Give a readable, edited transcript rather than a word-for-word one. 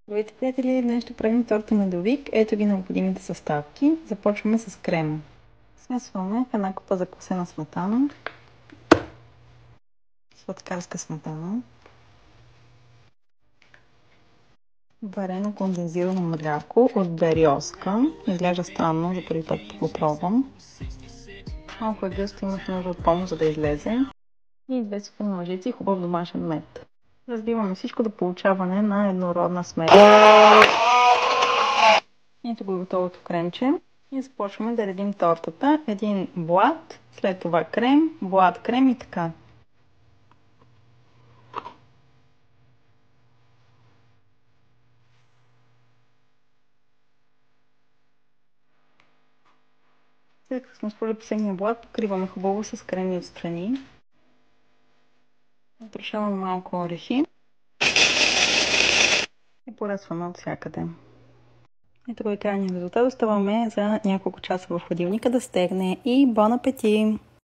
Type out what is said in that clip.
Здравейте, приятели! Днес ще правим торта медовик. Ето ги необходимите съставки. Започваме с крема. Смесваме в една купа заквасена сметана, сладкарска сметана, варено кондензирано мляко от Бериоска. Изглежда странно, за първи път го пробвам. Малко е гъсто, имах нужда от помощ, за да излезе. И 2 супени лъжици хубав домашен мед. Разбиваме всичко до получаване на еднородна смес. Ето го готовото кремче. И започваме да редим тортата. Един блат, след това крем, блат, крем и така. След като сме сложили последния блат, покриваме хубаво с креми отстрани. Натрошаваме малко орехи и поръсваме от всякъде. Ето го е крайният резултат. Оставаме за няколко часа в хладилника да стегне и бон апетит!